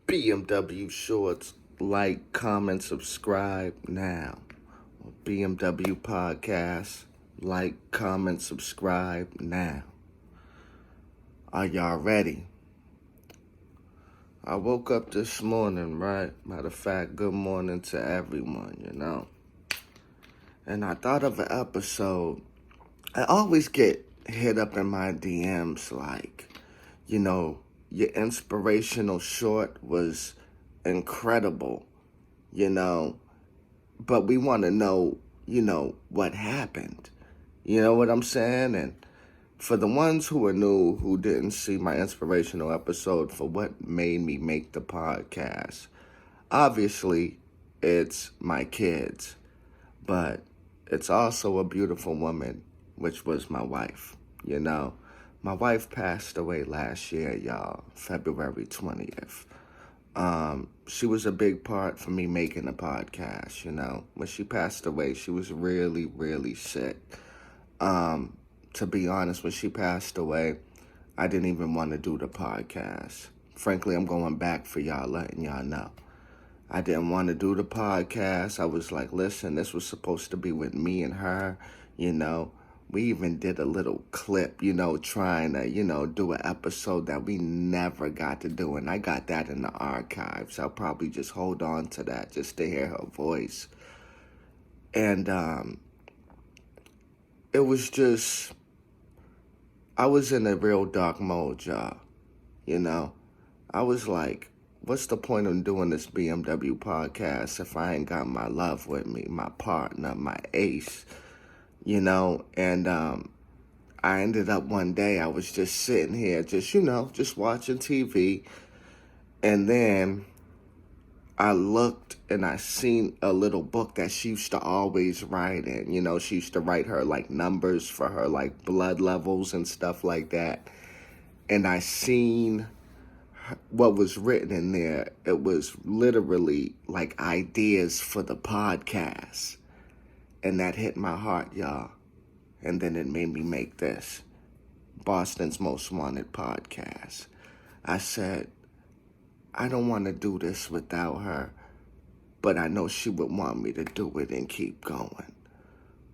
BMW Shorts. Like, comment, subscribe now. BMW Podcast. Like, comment, subscribe now. Are y'all ready? I woke up this morning, right? Matter of fact, good morning to everyone. And I thought of an episode. I always get hit up in my DMs like, your inspirational short was incredible, but we want to know, what happened. You know what I'm saying? And for the ones who are new, who didn't see my inspirational episode for what made me make the podcast, obviously it's my kids, but it's also a beautiful woman, which was my wife. My wife passed away last year, y'all, February 20th. She was a big part for me making a podcast. When she passed away, she was really, really sick. To be honest, when she passed away, I didn't even want to do the podcast. Frankly, I'm going back for y'all, letting y'all know. I didn't want to do the podcast. I was like, listen, this was supposed to be with me and her, We even did a little clip, trying to, do an episode that we never got to do. And I got that in the archives. I'll probably just hold on to that just to hear her voice. And it was just, I was in a real dark mode, y'all. I was like, what's the point of doing this BMW podcast if I ain't got my love with me, my partner, my ace? And I ended up one day, I was just sitting here, just watching TV. And then I looked and I seen a little book that she used to always write in. She used to write her like numbers for her like blood levels and stuff like that. And I seen what was written in there. It was literally like ideas for the podcast. And that hit my heart, y'all. And then it made me make this, Boston's Most Wanted podcast. I said, I don't want to do this without her, but I know she would want me to do it and keep going.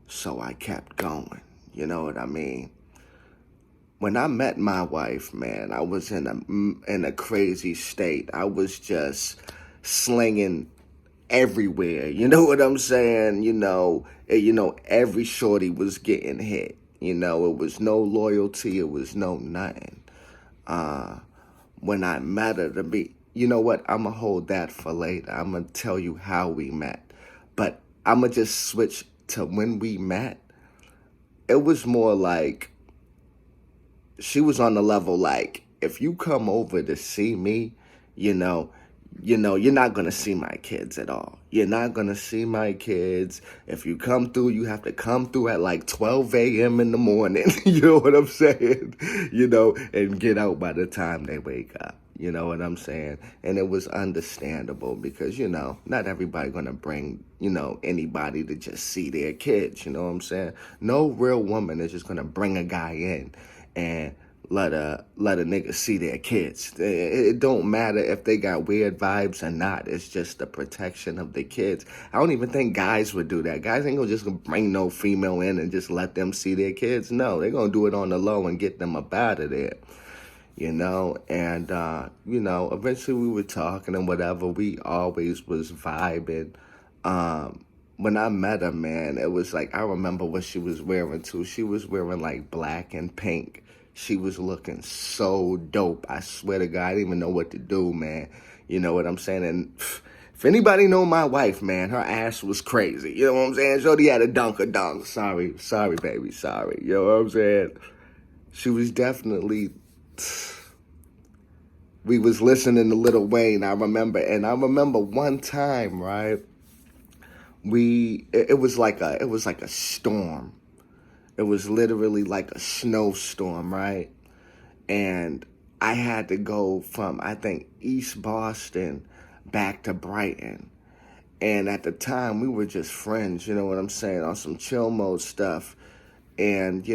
So I kept going. You know what I mean? When I met my wife, man, I was in a crazy state. I was just slinging everywhere, you know what I'm saying? Every shorty was getting hit. It was no loyalty, it was no nothing. When I met her, you know what? I'm gonna hold that for later. I'm gonna tell you how we met, but I'm gonna just switch to when we met. It was more like she was on the level like, if you come over to see me, you're not going to see my kids at all. You're not going to see my kids. If you come through, you have to come through at like 12 a.m. in the morning. You know what I'm saying? And get out by the time they wake up. You know what I'm saying? And it was understandable because, not everybody going to bring, anybody to just see their kids. You know what I'm saying? No real woman is just going to bring a guy in and let a nigga see their kids. It don't matter if they got weird vibes or not. It's just the protection of the kids. I don't even think guys would do that. Guys ain't just gonna bring no female in and just let them see their kids. No, they're gonna do it on the low and get them up out of there. And eventually we were talking and whatever. We always was vibing. When I met her, man, it was like, I remember what she was wearing too. She was wearing like black and pink. She was looking so dope. I swear to God, I didn't even know what to do, man. You know what I'm saying? And if anybody know my wife, man, her ass was crazy. You know what I'm saying? Jody had a dunk. Sorry, baby, sorry. You know what I'm saying? She was definitely... We was listening to Lil Wayne, I remember. And I remember one time, right? It was like a storm. It was literally like a snowstorm, right? And I had to go from, I think, East Boston back to Brighton. And at the time, we were just friends, you know what I'm saying, on some chill mode stuff. And,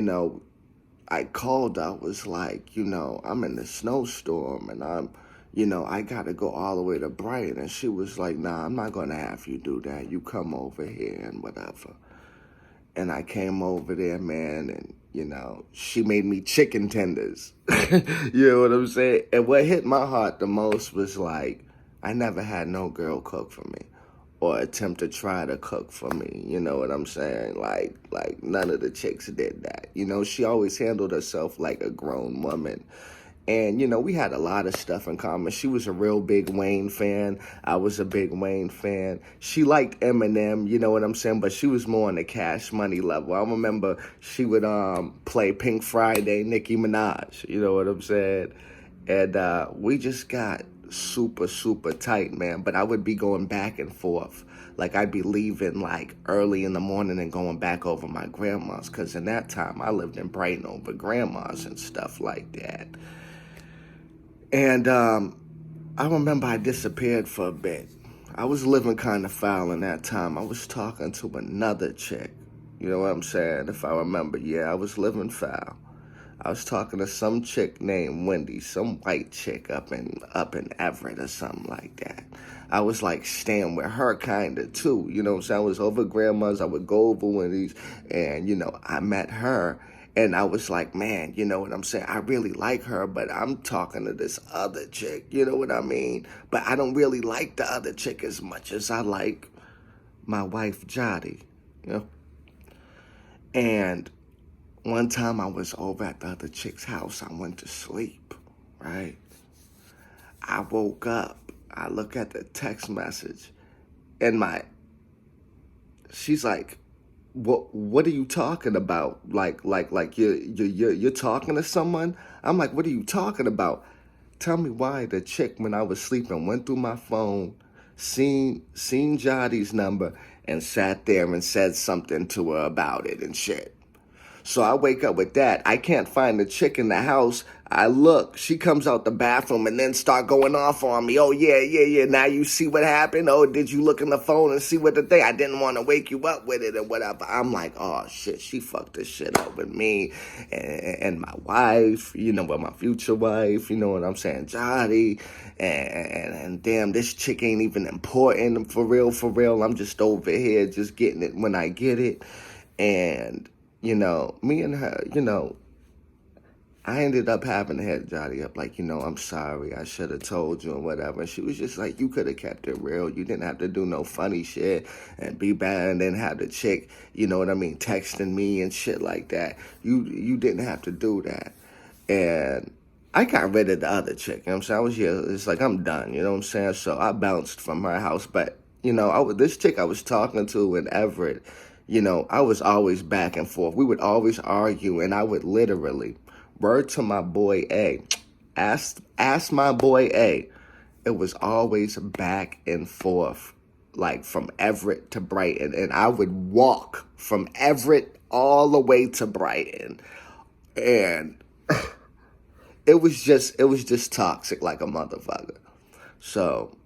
I called, I was like, I'm in the snowstorm and I'm, I got to go all the way to Brighton. And she was like, nah, I'm not going to have you do that. You come over here and whatever. And I came over there, man, and, she made me chicken tenders. You know what I'm saying? And what hit my heart the most was like, I never had no girl cook for me or attempt to try to cook for me. You know what I'm saying? Like none of the chicks did that. She always handled herself like a grown woman. And, we had a lot of stuff in common. She was a real big Wayne fan. I was a big Wayne fan. She liked Eminem, you know what I'm saying? But she was more on the Cash Money level. I remember she would play Pink Friday, Nicki Minaj, you know what I'm saying? And we just got super, super tight, man. But I would be going back and forth. Like, I'd be leaving, like, early in the morning and going back over my grandma's. Because in that time, I lived in Brighton over grandma's and stuff like that. And I remember I disappeared for a bit. I was living kind of foul in that time. I was talking to another chick. You know what I'm saying? If I remember, yeah, I was living foul. I was talking to some chick named Wendy, some white chick up in Everett or something like that. I was like staying with her kind of too. You know what I'm saying? I was over grandma's. I would go over Wendy's, and I met her. And I was like, man, you know what I'm saying? I really like her, but I'm talking to this other chick, you know what I mean? But I don't really like the other chick as much as I like my wife, Yari, you know? And one time I was over at the other chick's house. I went to sleep, right? I woke up. I look at the text message, and she's like, What are you talking about? Like you're talking to someone? I'm like, what are you talking about? Tell me why the chick, when I was sleeping, went through my phone, seen Jadi's number, and sat there and said something to her about it and shit. So I wake up with that. I can't find the chick in the house. I look. She comes out the bathroom and then start going off on me. Oh, yeah. Now you see what happened? Oh, did you look in the phone and see what the thing? I didn't want to wake you up with it or whatever. I'm like, oh, shit. She fucked this shit up with me and my wife, with my future wife, you know what I'm saying? Jody. And damn, this chick ain't even important for real. I'm just over here just getting it when I get it. And me and her, I ended up having to hit Jody up like, I'm sorry, I should have told you and whatever. And she was just like, you could have kept it real. You didn't have to do no funny shit and be bad and then have the chick, you know what I mean, texting me and shit like that. You didn't have to do that. And I got rid of the other chick, you know what I'm saying? I was here, it's like, I'm done, you know what I'm saying? So I bounced from her house. But, this chick I was talking to in Everett, I was always back and forth. We would always argue, and I would literally, word to my boy A, ask my boy A. It was always back and forth, like from Everett to Brighton. And I would walk from Everett all the way to Brighton. And it was just toxic like a motherfucker. So,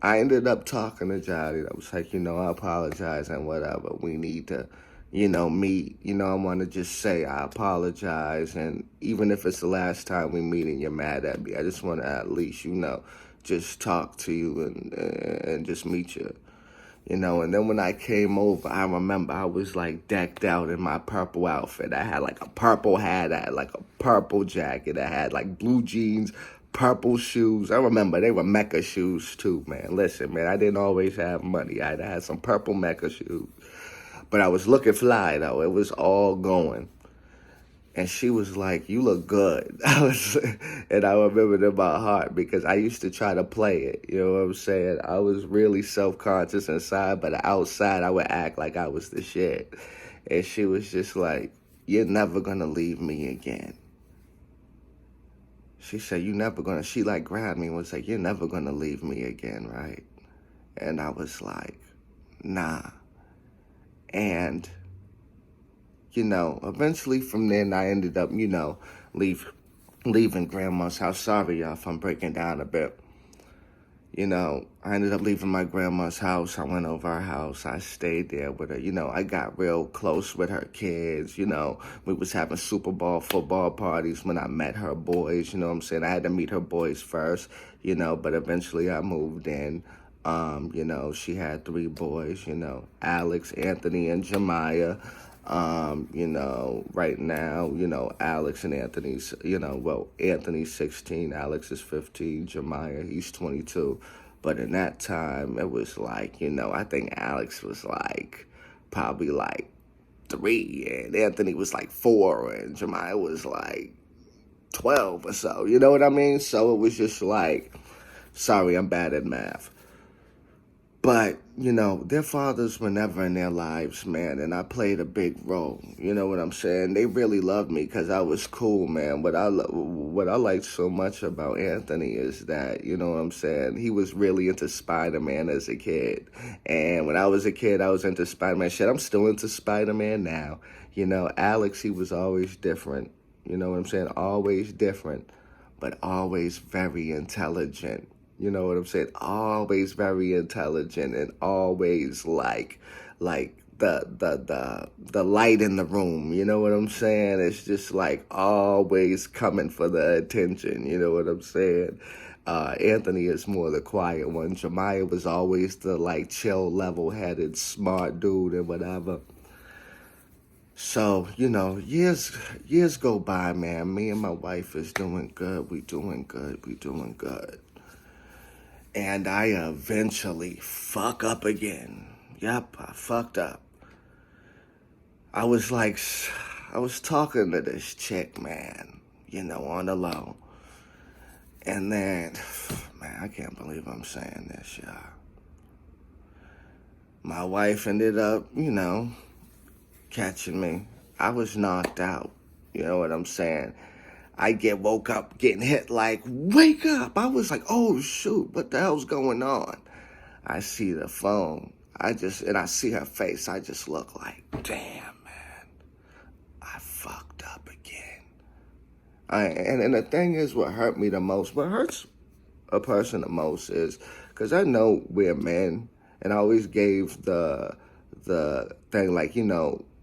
I ended up talking to Johnny. I was like, I apologize and whatever. We need to, meet. I want to just say I apologize. And even if it's the last time we meet and you're mad at me, I just want to at least, just talk to you and just meet you. And then when I came over, I remember I was like decked out in my purple outfit. I had like a purple hat, I had like a purple jacket, I had like blue jeans, purple shoes. I remember they were Mecca shoes too, man. Listen, man, I didn't always have money. I had some purple Mecca shoes. But I was looking fly, though. It was all going. And she was like, you look good. And I remembered in my heart because I used to try to play it. You know what I'm saying? I was really self-conscious inside, but outside I would act like I was the shit. And she was just like, you're never going to leave me again. She said, she like grabbed me and was like, you're never going to leave me again, right? And I was like, nah. And, eventually from then I ended up, leaving grandma's house. Sorry, y'all, if I'm breaking down a bit. I ended up leaving my grandma's house. I went over her house. I stayed there with her. I got real close with her kids. We was having Super Bowl football parties when I met her boys. You know what I'm saying? I had to meet her boys first, but eventually I moved in. She had three boys, Alex, Anthony, and Jemiah. Right now, Alex and Anthony's, Anthony's 16, Alex is 15, Jemiah, he's 22. But in that time, it was like, I think Alex was like, probably like 3, and Anthony was like 4, and Jemiah was like 12 or so, you know what I mean? So it was just like, sorry, I'm bad at math. But, their fathers were never in their lives, man, and I played a big role. You know what I'm saying? They really loved me because I was cool, man. What I liked so much about Anthony is that, you know what I'm saying, he was really into Spider-Man as a kid. And when I was a kid, I was into Spider-Man. Shit, I'm still into Spider-Man now. Alex, he was always different. You know what I'm saying? Always different, but always very intelligent. You know what I'm saying? Always very intelligent and always like the light in the room. You know what I'm saying? It's just like always coming for the attention. You know what I'm saying? Anthony is more the quiet one. Jemiah was always the like chill, level-headed, smart dude and whatever. So, years go by, man. Me and my wife is doing good. We doing good. And I eventually fuck up again. Yep, I fucked up. I was talking to this chick, man, on the low. And then, man, I can't believe I'm saying this, y'all. My wife ended up, catching me. I was knocked out. You know what I'm saying? I woke up getting hit like, wake up. I was like, oh, shoot, what the hell's going on? I see the phone. And I see her face. I just look like, damn, man, I fucked up again. And the thing is, what hurt me the most, what hurts a person the most is, because I know we're men, and I always gave the thing like,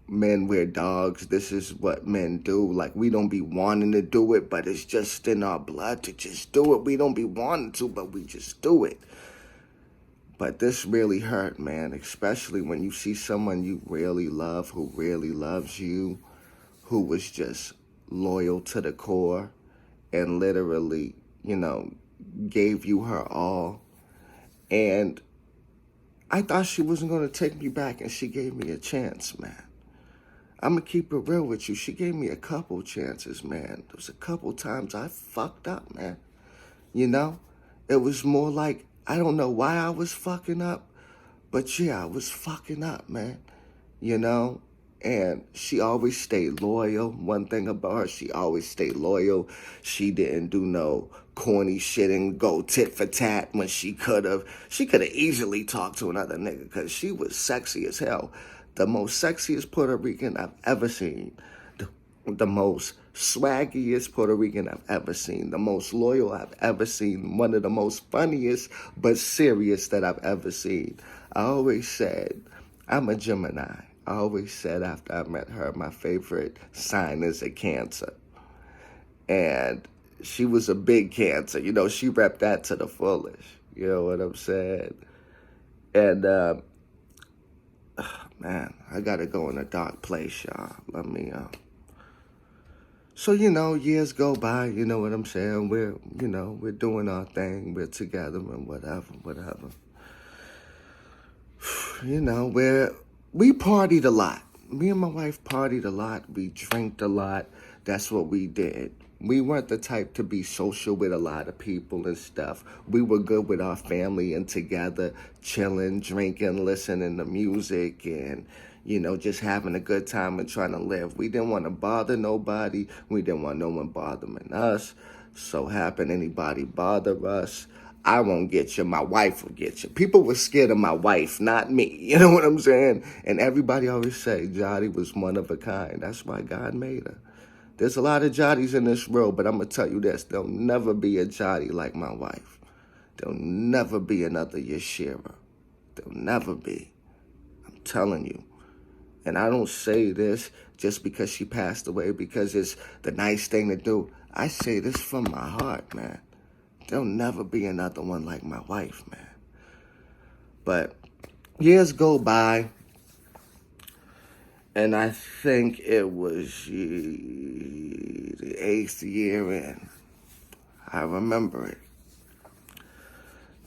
men, we're dogs. This is what men do. Like, we don't be wanting to do it, but it's just in our blood to just do it. We don't be wanting to, but we just do it. But this really hurt, man, especially when you see someone you really love, who really loves you, who was just loyal to the core and literally, gave you her all. And I thought she wasn't going to take me back, and she gave me a chance, man. I'm going to keep it real with you. She gave me a couple chances, man. There was a couple times I fucked up, man. It was more like, I don't know why I was fucking up, but yeah, I was fucking up, man. And she always stayed loyal. One thing about her, she always stayed loyal. She didn't do no corny shit and go tit for tat when she could have. She could have easily talked to another nigga because she was sexy as hell. The most sexiest Puerto Rican I've ever seen. The most swaggiest Puerto Rican I've ever seen. The most loyal I've ever seen. One of the most funniest but serious that I've ever seen. I always said, I'm a Gemini. I always said after I met her, my favorite sign is a Cancer. And she was a big Cancer. She repped that to the fullest. You know what I'm saying? And, man, I gotta go in a dark place, y'all. Let me, So, years go by, you know what I'm saying? We're doing our thing. We're together and whatever. We partied a lot. Me and my wife partied a lot. We drank a lot. That's what we did. We weren't the type to be social with a lot of people and stuff. We were good with our family and together, chilling, drinking, listening to music, and, just having a good time and trying to live. We didn't want to bother nobody. We didn't want no one bothering us. So happen anybody bother us, I won't get you. My wife will get you. People were scared of my wife, not me. You know what I'm saying? And everybody always say Yari was one of a kind. That's why God made her. There's a lot of Jotties in this world, but I'm going to tell you this. There'll never be a Jotty like my wife. There'll never be another Yashira. There'll never be. I'm telling you. And I don't say this just because she passed away, because it's the nice thing to do. I say this from my heart, man. There'll never be another one like my wife, man. But years go by, and I think it was the 8th year in. I remember it.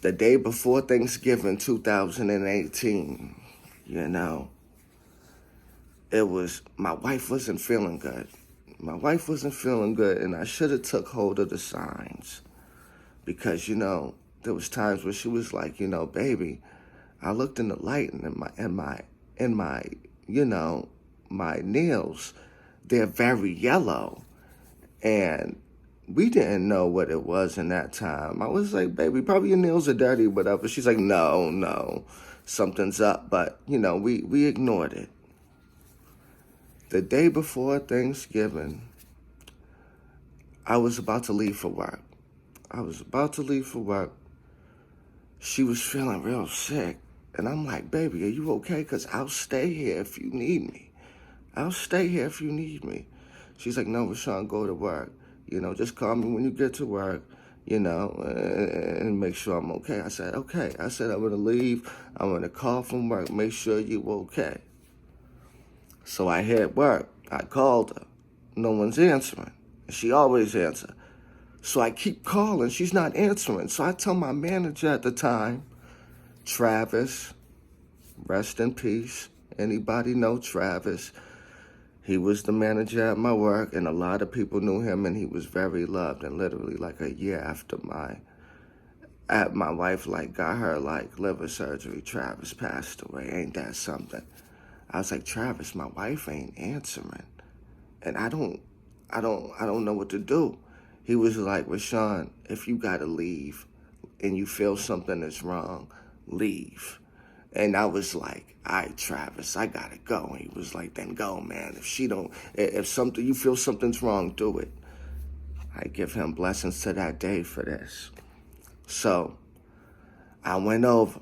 The day before Thanksgiving 2018, you know, it was, my wife wasn't feeling good. My wife wasn't feeling good, and I should have took hold of the signs. Because, you know, there was times where she was like, you know, baby, I looked in the light, and in my, you know, my nails, they're very yellow. And we didn't know what it was in that time. I was like, baby, probably your nails are dirty, whatever. She's like, no, something's up. But, you know, we ignored it. The day before Thanksgiving, I was about to leave for work. She was feeling real sick. And I'm like, baby, are you okay? Because I'll stay here if you need me. She's like, no, Rashawn, go to work. You know, just call me when you get to work, you know, and make sure I'm okay. I said, okay. I said, I'm going to leave. I'm going to call from work. Make sure you're okay. So I hit work. I called her. No one's answering. She always answers. So I keep calling. She's not answering. So I tell my manager at the time, Travis, rest in peace. Anybody know Travis? He was the manager at my work, and a lot of people knew him, and he was very loved. And literally, like a year after my wife got her liver surgery, Travis passed away. Ain't that something? I was like, Travis, my wife ain't answering, and I don't know what to do. He was like, Rashawn, if you gotta leave, and you feel something is wrong, leave. And I was like, all right, Travis, I gotta go. And he was like, then go, man. If you feel something's wrong, do it. I give him blessings to that day for this. So I went over.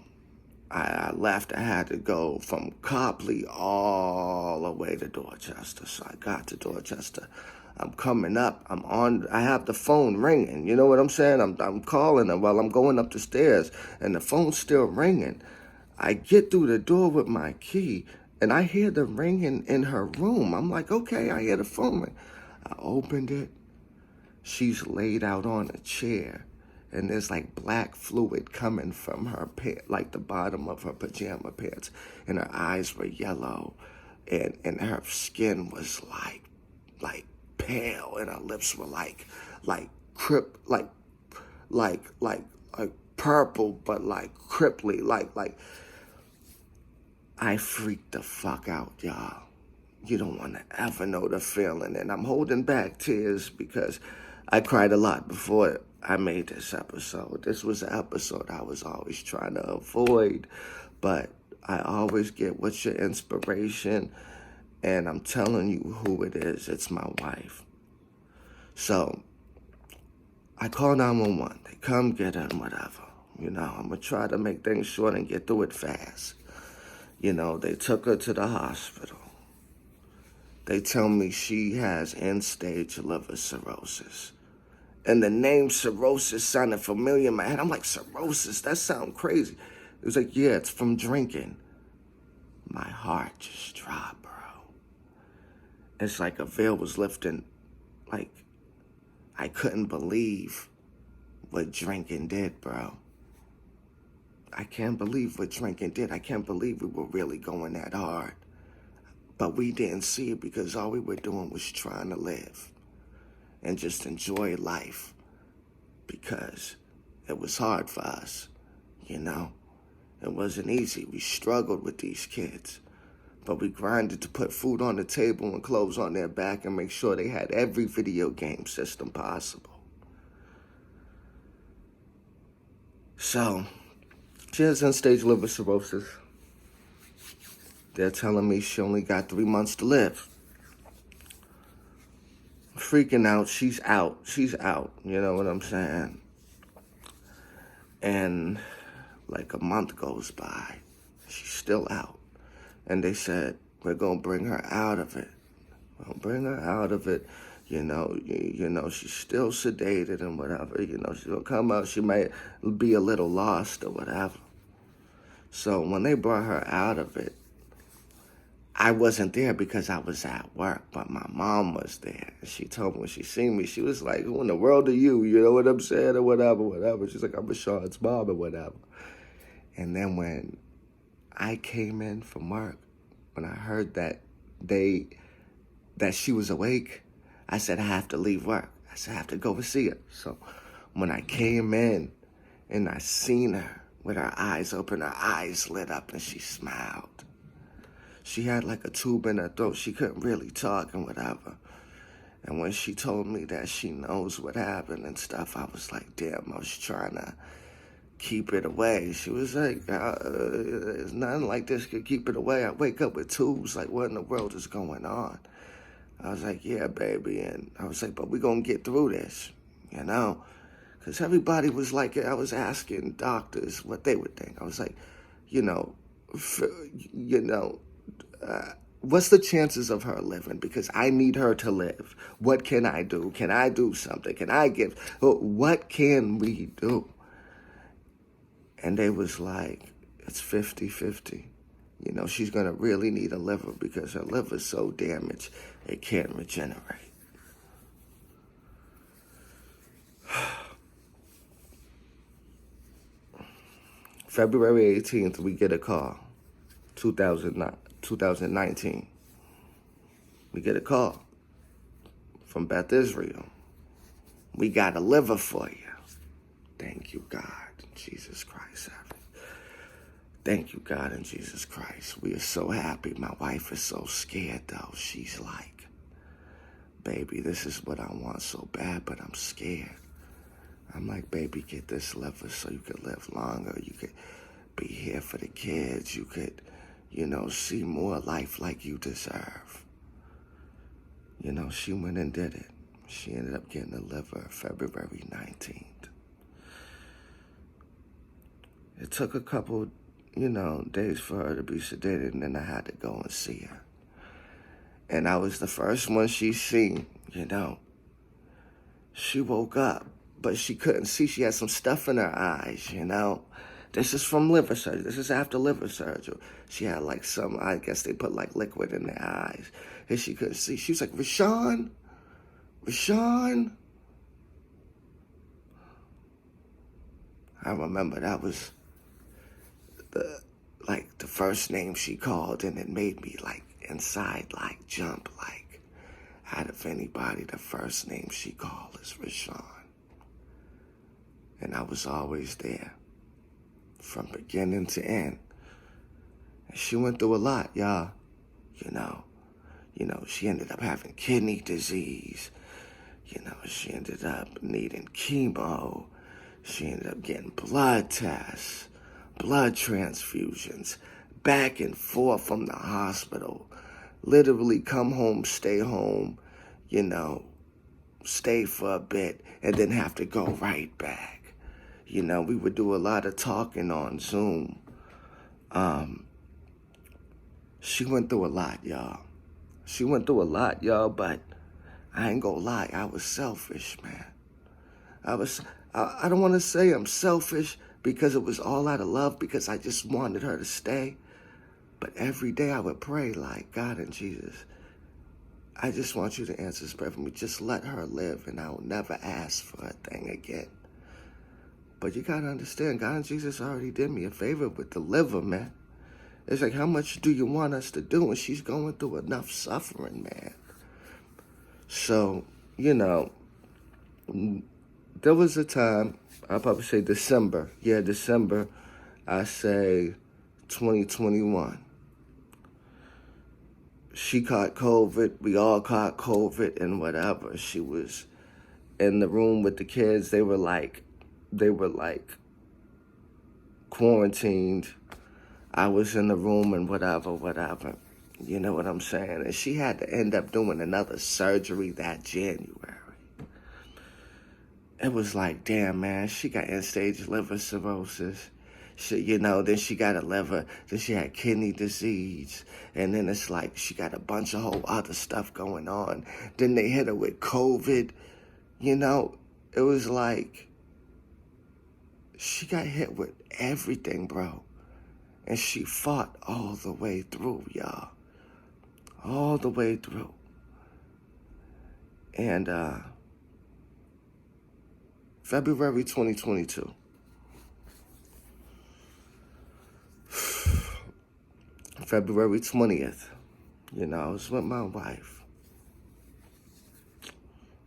I left. I had to go from Copley all the way to Dorchester. So I got to Dorchester. I'm coming up. I have the phone ringing. You know what I'm saying? I'm calling her while I'm going up the stairs, and the phone's still ringing. I get through the door with my key, and I hear the ringing in her room. I'm like, okay, I hear the phone ring. I opened it. She's laid out on a chair, and there's like black fluid coming from her like the bottom of her pajama pants, and her eyes were yellow, and her skin was like pale, and her lips were like purple, but like cripply, like. I freaked the fuck out, y'all. You don't want to ever know the feeling. And I'm holding back tears because I cried a lot before I made this episode. This was an episode I was always trying to avoid, but I always get what's your inspiration, and I'm telling you who it is. It's my wife. So I call 911. They come get her and whatever. You know, I'm going to try to make things short and get through it fast. You know, they took her to the hospital. They tell me she has end-stage liver cirrhosis. And the name cirrhosis sounded familiar in my head. I'm like, cirrhosis? That sounds crazy. It was like, yeah, it's from drinking. My heart just dropped, bro. It's like a veil was lifting. Like, I couldn't believe what drinking did, bro. I can't believe what drinking did. I can't believe we were really going that hard. But we didn't see it because all we were doing was trying to live and just enjoy life, because it was hard for us, you know? It wasn't easy. We struggled with these kids, but we grinded to put food on the table and clothes on their back and make sure they had every video game system possible. So, she has end-stage liver cirrhosis. They're telling me she only got 3 months to live. Freaking out. She's out. You know what I'm saying? And like a month goes by, she's still out. And they said, we're going to bring her out of it. We'll bring her out of it. You know, she's still sedated and whatever. You know, she's going to come out. She might be a little lost or whatever. So when they brought her out of it, I wasn't there because I was at work, but my mom was there. And she told me when she seen me, she was like, who in the world are you? You know what I'm saying? Or whatever. She's like, I'm Rashawn's mom or whatever. And then when I came in from work, when I heard that she was awake, I said, I have to leave work. I said, I have to go and see her. So when I came in and I seen her with her eyes open, her eyes lit up and she smiled. She had like a tube in her throat. She couldn't really talk and whatever. And when she told me that she knows what happened and stuff, I was like, damn, I was trying to keep it away. She was like, there's nothing like this could keep it away. I wake up with tubes, like what in the world is going on? I was like, yeah, baby. And I was like, but we're going to get through this, you know? Because everybody was like, I was asking doctors what they would think. I was like, what's the chances of her living? Because I need her to live. What can I do? Can I do something? Can I give? What can we do? And they was like, it's 50-50. You know, she's going to really need a liver because her liver's so damaged, it can't regenerate. February 18th, we get a call, 2019. We get a call from Beth Israel. We got a liver for you. Thank you, God, Jesus Christ. Thank you, God, and Jesus Christ. We are so happy. My wife is so scared, though. She's like, baby, this is what I want so bad, but I'm scared. I'm like, baby, get this liver so you could live longer. You could be here for the kids. You could, see more life like you deserve. She went and did it. She ended up getting a liver February 19th. It took a couple, days for her to be sedated, and then I had to go and see her. And I was the first one she seen, She woke up, but she couldn't see. She had some stuff in her eyes, This is from liver surgery. This is after liver surgery. She had like I guess they put like liquid in their eyes. And she couldn't see. She was like, Rashawn? I remember that was the first name she called, and it made me like inside like jump like out of anybody. The first name she called is Rashawn. And I was always there from beginning to end. And she went through a lot, y'all. She ended up having kidney disease. She ended up needing chemo. She ended up getting blood tests, blood transfusions, back and forth from the hospital. Literally come home, stay home, stay for a bit, and then have to go right back. We would do a lot of talking on Zoom. She went through a lot, y'all. But I ain't gonna lie, I was selfish, man. I don't want to say I'm selfish because it was all out of love, because I just wanted her to stay. But every day I would pray like, God and Jesus, I just want you to answer this prayer for me. Just let her live, and I will never ask for a thing again. But you gotta understand, God and Jesus already did me a favor with the liver, man. It's like, how much do you want us to do? And she's going through enough suffering, man. So, there was a time, I'll probably say December. Yeah, December, I say 2021. She caught COVID. We all caught COVID and whatever. She was in the room with the kids. They were like quarantined. I was in the room and whatever. You know what I'm saying? And she had to end up doing another surgery that January. it was like, damn, man, she got end-stage liver cirrhosis. Then she got a liver, then she had kidney disease, and then it's like she got a bunch of whole other stuff going on. Then they hit her with COVID, it was like she got hit with everything, bro. And she fought all the way through, y'all. All the way through. And February 2022. February 20th. I was with my wife.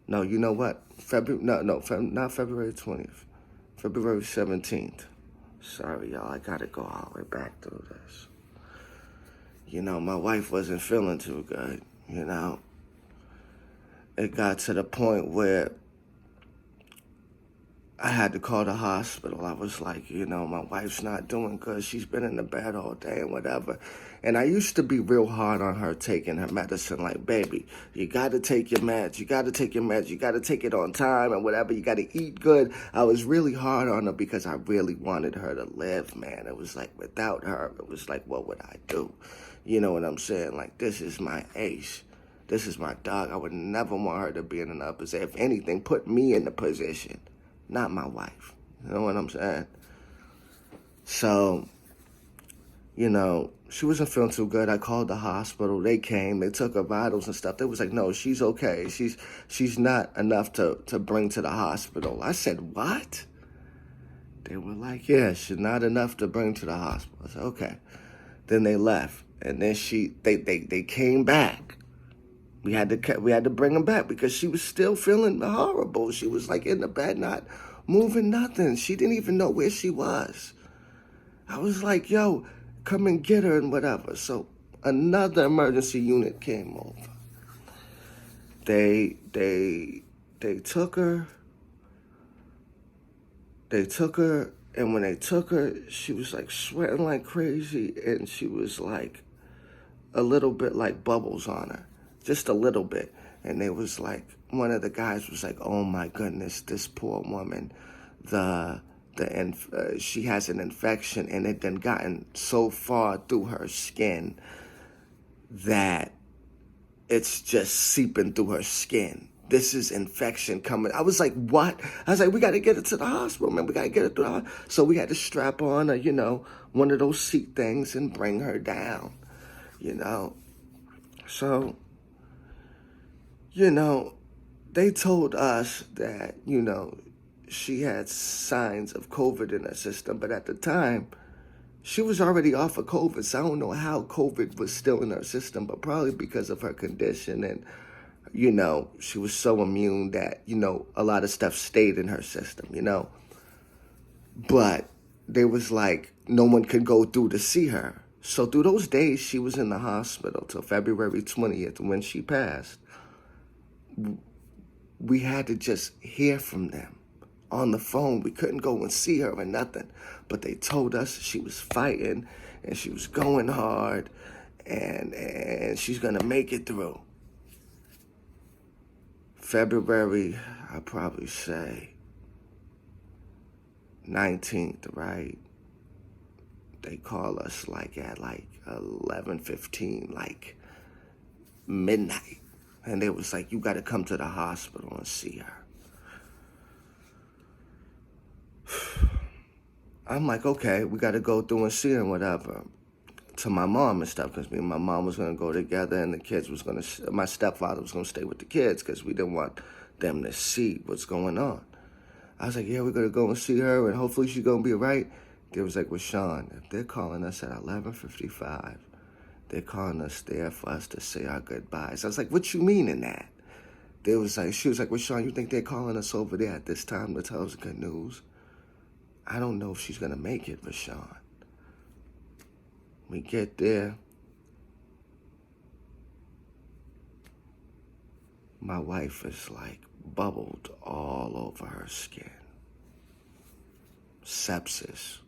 No, you know what? Not February 20th. February 17th. Sorry, y'all. I gotta go all the way back through this. My wife wasn't feeling too good, It got to the point where I had to call the hospital. I was like, my wife's not doing good. She's been in the bed all day and whatever. And I used to be real hard on her taking her medicine. Like, baby, you got to take your meds. You got to take your meds. You got to take it on time and whatever. You got to eat good. I was really hard on her because I really wanted her to live, man. It was like, without her, it was like, what would I do? You know what I'm saying? Like, this is my ace. This is my dog. I would never want her to be in another position. If anything, put me in the position. Not my wife. You know what I'm saying? So, she wasn't feeling too good. I called the hospital. They came. They took her vitals and stuff. They was like, no, she's okay. She's not enough to bring to the hospital. I said, what? They were like, yeah, she's not enough to bring to the hospital. I said, okay. Then they left. And then they came back. We had to bring her back because she was still feeling horrible. She was like in the bed, not moving, nothing. She didn't even know where she was. I was like, yo, come and get her and whatever. So another emergency unit came over. They took her. And when they took her, she was like sweating like crazy, and she was like a little bit like bubbles on her. Just a little bit. And they was like, one of the guys was like, oh my goodness, this poor woman, she has an infection and it done gotten so far through her skin that it's just seeping through her skin. This is infection coming. I was like, what? I was like, we got to get her to the hospital, man. We got to get her to the hospital. So we had to strap on one of those seat things and bring her down, So, they told us that, she had signs of COVID in her system, but at the time, she was already off of COVID, so I don't know how COVID was still in her system, but probably because of her condition and, she was so immune that, a lot of stuff stayed in her system, But there was like, no one could go through to see her. So through those days, she was in the hospital till February 20th when she passed. We had to just hear from them on the phone. We couldn't go and see her or nothing. But they told us she was fighting and she was going hard and she's going to make it through. February, I'd probably say 19th, right? They call us like at like 11:15, like midnight. And they was like, you got to come to the hospital and see her. I'm like, okay, we got to go through and see her and whatever. To my mom and stuff, because me and my mom was going to go together and the kids was going to, my stepfather was going to stay with the kids because we didn't want them to see what's going on. I was like, yeah, we're going to go and see her and hopefully she's going to be all right. They was like, well, Sean, if they're calling us at 11:55, they're calling us there for us to say our goodbyes. I was like, what you mean in that? She was like, well, Sean, you think they're calling us over there at this time to tell us good news? I don't know if she's going to make it, Rashawn. We get there. My wife is like bubbled all over her skin. Sepsis.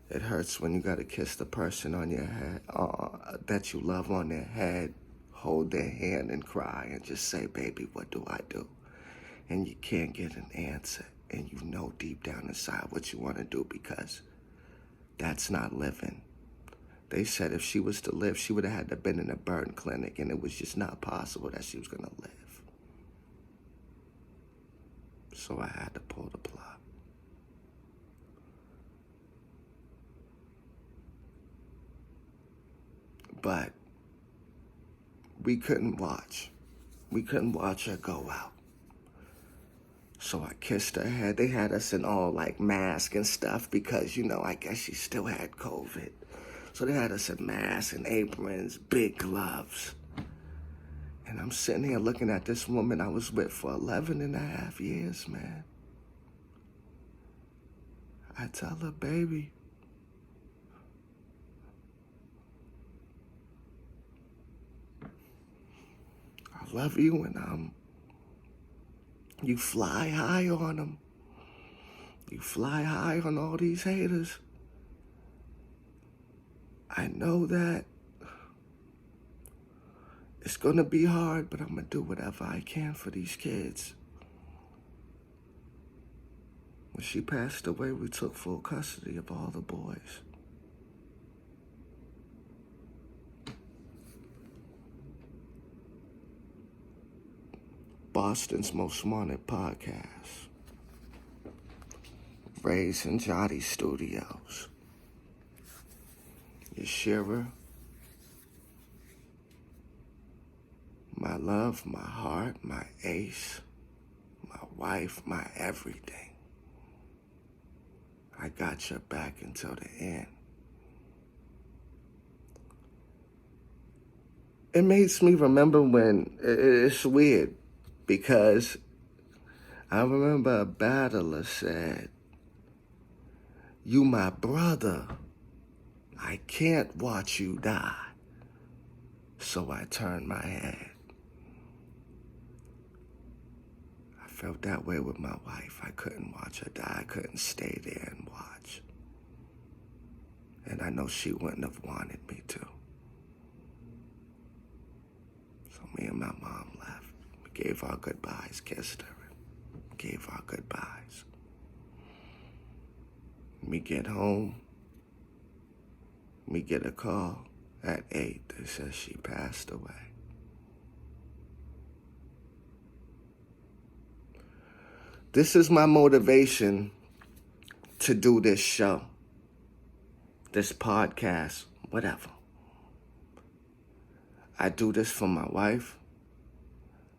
It hurts when you got to kiss the person on your head, that you love on their head, hold their hand and cry and just say, baby, what do I do? and you can't get an answer, and you know deep down inside what you want to do, because that's not living. They said if she was to live, she would have had to been in a burn clinic, and it was just not possible that she was going to live. So I had to pull the plug. But we couldn't watch. We couldn't watch her go out. So I kissed her head. They had us in all like masks and stuff because, I guess she still had COVID. So they had us in masks and aprons, big gloves. And I'm sitting here looking at this woman I was with for 11 and a half years, man. I tell her, baby, I love you, and you fly high on them. You fly high on all these haters. I know that it's gonna be hard, but I'm gonna do whatever I can for these kids. When she passed away, we took full custody of all the boys. Boston's Most Wanted podcast. Ray's and Yari Studios. Yashira, my love, my heart, my ace, my wife, my everything. I got your back until the end. It makes me remember when, it's weird, because I remember a battler said, "You my brother, I can't watch you die." So I turned my head. I felt that way with my wife. I couldn't watch her die. I couldn't stay there and watch. And I know she wouldn't have wanted me to. So me and my mom left. We gave our goodbyes, kissed her, and gave our goodbyes. We get home. We get a call at 8 that says she passed away. This is my motivation to do this show, this podcast, whatever. I do this for my wife.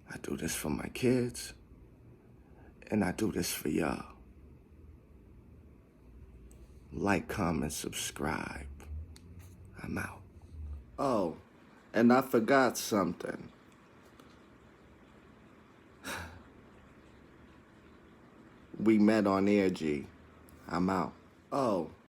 I do this for my kids. And I do this for y'all. Like, comment, subscribe. I'm out. Oh, and I forgot something. We met on Air G. I'm out. Oh,